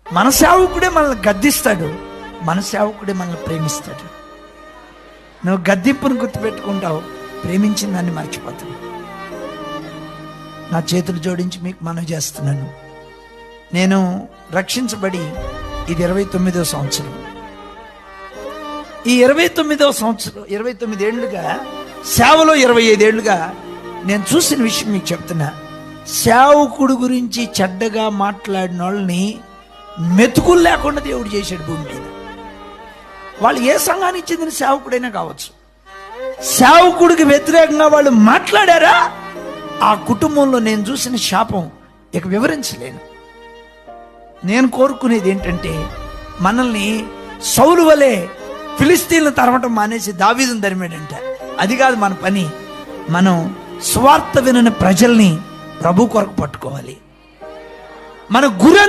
మన సేవకుడే మనల్ని గద్దిస్తాడు, మన సేవకుడే మనల్ని ప్రేమిస్తాడు. నువ్వు గద్దింపును గుర్తుపెట్టుకుంటావు, ప్రేమించిన దాన్ని మర్చిపోతావు. నా చేతులు జోడించి మీకు మనవి చేస్తున్నాను, నేను రక్షించబడి ఇది 29వ సంవత్సరం. ఈ 29వ సంవత్సరం 29 ఏళ్ళుగా సేవలో 25 ఏళ్ళుగా నేను చూసిన విషయం మీకు చెప్తున్నా. సేవకుడు గురించి చెడ్డగా మాట్లాడిన వాళ్ళని మెతుకులు లేకుండా దేవుడు చేశాడు భూమి మీద. వాళ్ళు ఏ సంఘానికి చెందిన సేవకుడైనా కావచ్చు, సేవకుడికి వ్యతిరేకంగా వాళ్ళు మాట్లాడారా, ఆ కుటుంబంలో నేను చూసిన శాపం ఇక వివరించలేను. నేను కోరుకునేది ఏంటంటే, మనల్ని సౌలు వలె ఫిలిస్తీన్లు తరమటం మానేసి దావీదును తరిమాడంట. అది కాదు మన పని. మనం స్వార్థ వినని ప్రజల్ని ప్రభు కొరకు పట్టుకోవాలి. మన గురి